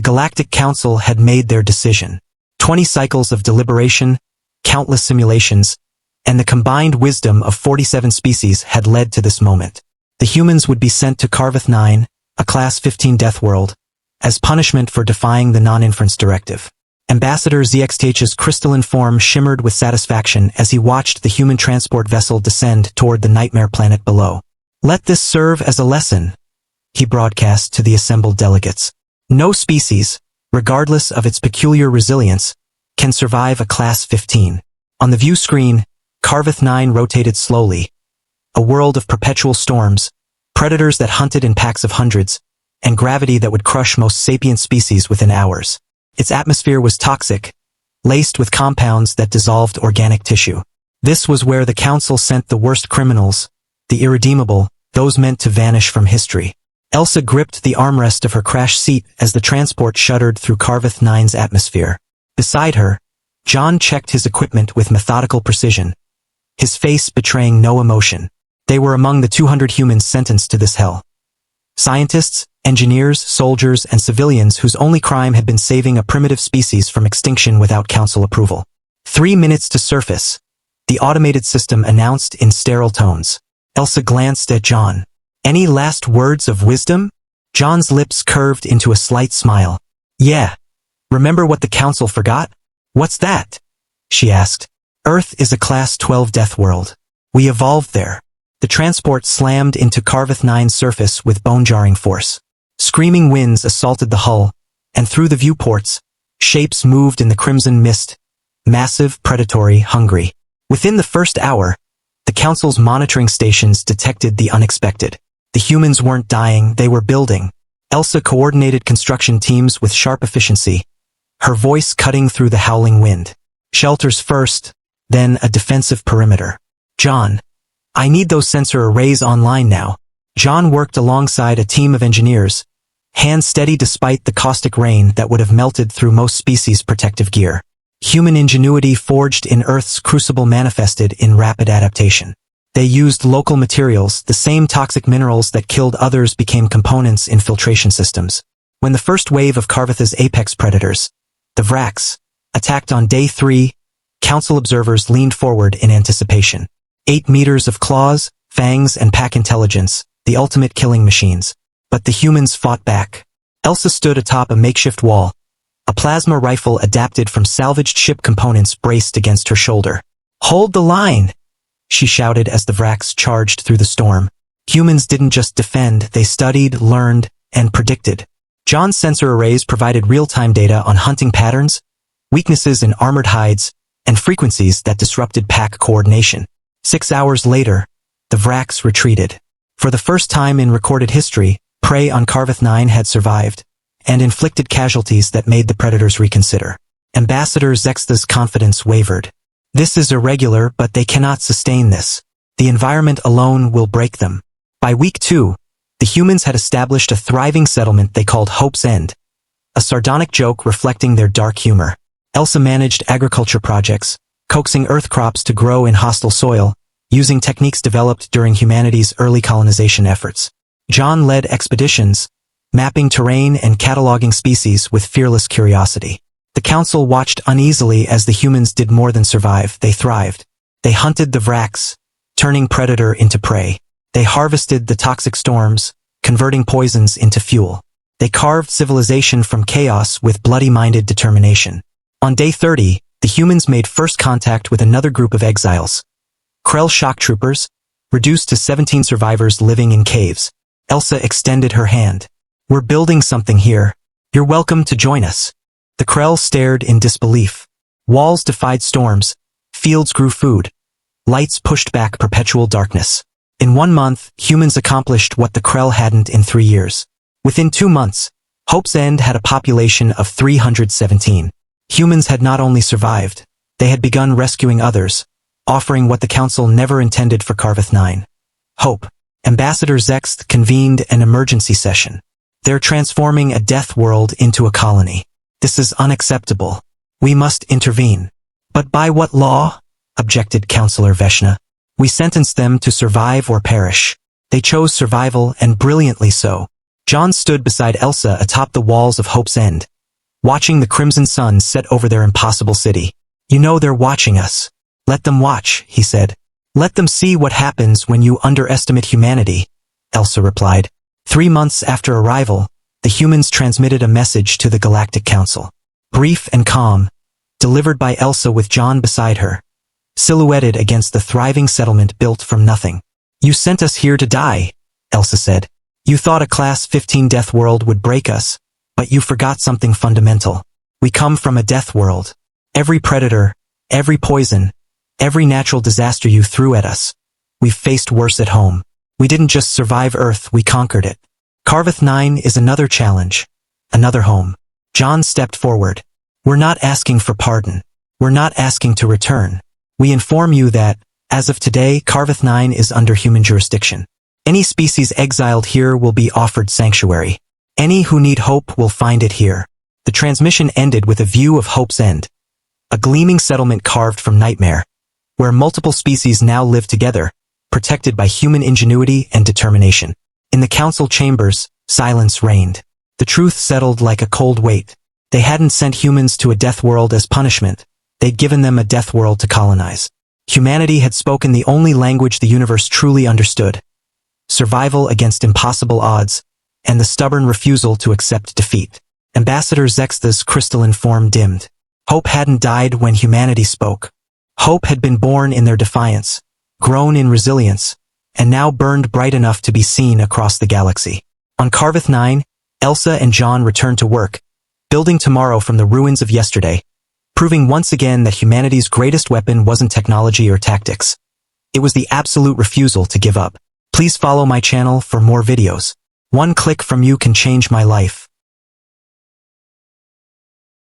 Galactic Council had made their decision. 20 cycles of deliberation, countless simulations, and the combined wisdom of 47 species had led to this moment. The humans would be sent to Carvoth 9, a Class 15 death world, as punishment for defying the non-inference directive. Ambassador ZXTH's crystalline form shimmered with satisfaction as he watched the human transport vessel descend toward the nightmare planet below. "Let this serve as a lesson," he broadcast to the assembled delegates. "No species, regardless of its peculiar resilience, can survive a Class 15. On the view screen, Carvoth 9 rotated slowly. A world of perpetual storms, predators that hunted in packs of hundreds, and gravity that would crush most sapient species within hours. Its atmosphere was toxic, laced with compounds that dissolved organic tissue. This was where the Council sent the worst criminals, the irredeemable, those meant to vanish from history. Elsa gripped the armrest of her crash seat as the transport shuddered through Carvoth 9's atmosphere. Beside her, Jon checked his equipment with methodical precision, his face betraying no emotion. They were among the 200 humans sentenced to this hell. Scientists, engineers, soldiers, and civilians whose only crime had been saving a primitive species from extinction without Council approval. 3 minutes to surface, the automated system announced in sterile tones. Elsa glanced at Jon. "Any last words of wisdom?" Jon's lips curved into a slight smile. "Yeah. Remember what the Council forgot?" "What's that?" she asked. "Earth is a Class 12 death world. We evolved there." The transport slammed into Carvoth 9's surface with bone-jarring force. Screaming winds assaulted the hull, and through the viewports, shapes moved in the crimson mist, massive, predatory, hungry. Within the first hour, the Council's monitoring stations detected the unexpected. The humans weren't dying, they were building. Elsa coordinated construction teams with sharp efficiency, her voice cutting through the howling wind. "Shelters first, then a defensive perimeter. Jon, I need those sensor arrays online now." Jon worked alongside a team of engineers, hands steady despite the caustic rain that would have melted through most species' protective gear. Human ingenuity forged in Earth's crucible manifested in rapid adaptation. They used local materials, the same toxic minerals that killed others became components in filtration systems. When the first wave of Carvoth's apex predators, the Vrax, attacked on day 3, Council observers leaned forward in anticipation. 8 meters of claws, fangs, and pack intelligence, the ultimate killing machines. But the humans fought back. Elsa stood atop a makeshift wall. A plasma rifle adapted from salvaged ship components braced against her shoulder. "Hold the line!" she shouted as the Vrax charged through the storm. Humans didn't just defend, they studied, learned, and predicted. Jon's sensor arrays provided real-time data on hunting patterns, weaknesses in armored hides, and frequencies that disrupted pack coordination. 6 hours later, the Vrax retreated. For the first time in recorded history, prey on Carvoth 9 had survived, and inflicted casualties that made the predators reconsider. Ambassador ZXT's confidence wavered. "This is irregular, but they cannot sustain this. The environment alone will break them." By week 2, the humans had established a thriving settlement they called Hope's End, a sardonic joke reflecting their dark humor. Elsa managed agriculture projects, coaxing earth crops to grow in hostile soil, using techniques developed during humanity's early colonization efforts. Jon led expeditions, mapping terrain and cataloging species with fearless curiosity. The Council watched uneasily as the humans did more than survive, they thrived. They hunted the Vrax, turning predator into prey. They harvested the toxic storms, converting poisons into fuel. They carved civilization from chaos with bloody-minded determination. On day 30, the humans made first contact with another group of exiles. Krell shock troopers, reduced to 17 survivors living in caves. Elsa extended her hand. "We're building something here. You're welcome to join us." The Krell stared in disbelief. Walls defied storms, fields grew food, lights pushed back perpetual darkness. In 1 month, humans accomplished what the Krell hadn't in 3 years. Within 2 months, Hope's End had a population of 317. Humans had not only survived, they had begun rescuing others, offering what the Council never intended for Carvoth 9. Hope. Ambassador ZXT convened an emergency session. "They're transforming a death world into a colony. This is unacceptable. We must intervene." "But by what law?" objected Councillor Veshna. "We sentenced them to survive or perish. They chose survival, and brilliantly so." Jon stood beside Elsa atop the walls of Hope's End, watching the crimson sun set over their impossible city. You know they're watching us. Let them watch, he said. Let them see what happens when you underestimate humanity, Elsa replied. 3 months after arrival, the humans transmitted a message to the Galactic Council. Brief and calm, delivered by Elsa with Jon beside her, silhouetted against the thriving settlement built from nothing. You sent us here to die, Elsa said. You thought a Class 15 death world would break us, but you forgot something fundamental. We come from a death world. Every predator, every poison, every natural disaster you threw at us, we've faced worse at home. We didn't just survive Earth, we conquered it. Carvoth 9 is another challenge, another home. Jon stepped forward. We're not asking for pardon. We're not asking to return. We inform you that, as of today, Carvoth 9 is under human jurisdiction. Any species exiled here will be offered sanctuary. Any who need hope will find it here. The transmission ended with a view of Hope's End, a gleaming settlement carved from nightmare, where multiple species now live together, protected by human ingenuity and determination. In the council chambers, silence reigned. The truth settled like a cold weight. They hadn't sent humans to a death world as punishment. They'd given them a death world to colonize. Humanity had spoken the only language the universe truly understood. Survival against impossible odds, and the stubborn refusal to accept defeat. Ambassador Zexta's crystalline form dimmed. Hope hadn't died when humanity spoke. Hope had been born in their defiance, grown in resilience, and now burned bright enough to be seen across the galaxy. On Carvoth 9, Elsa and Jon returned to work, building tomorrow from the ruins of yesterday, proving once again that humanity's greatest weapon wasn't technology or tactics. It was the absolute refusal to give up. Please follow my channel for more videos. One click from you can change my life.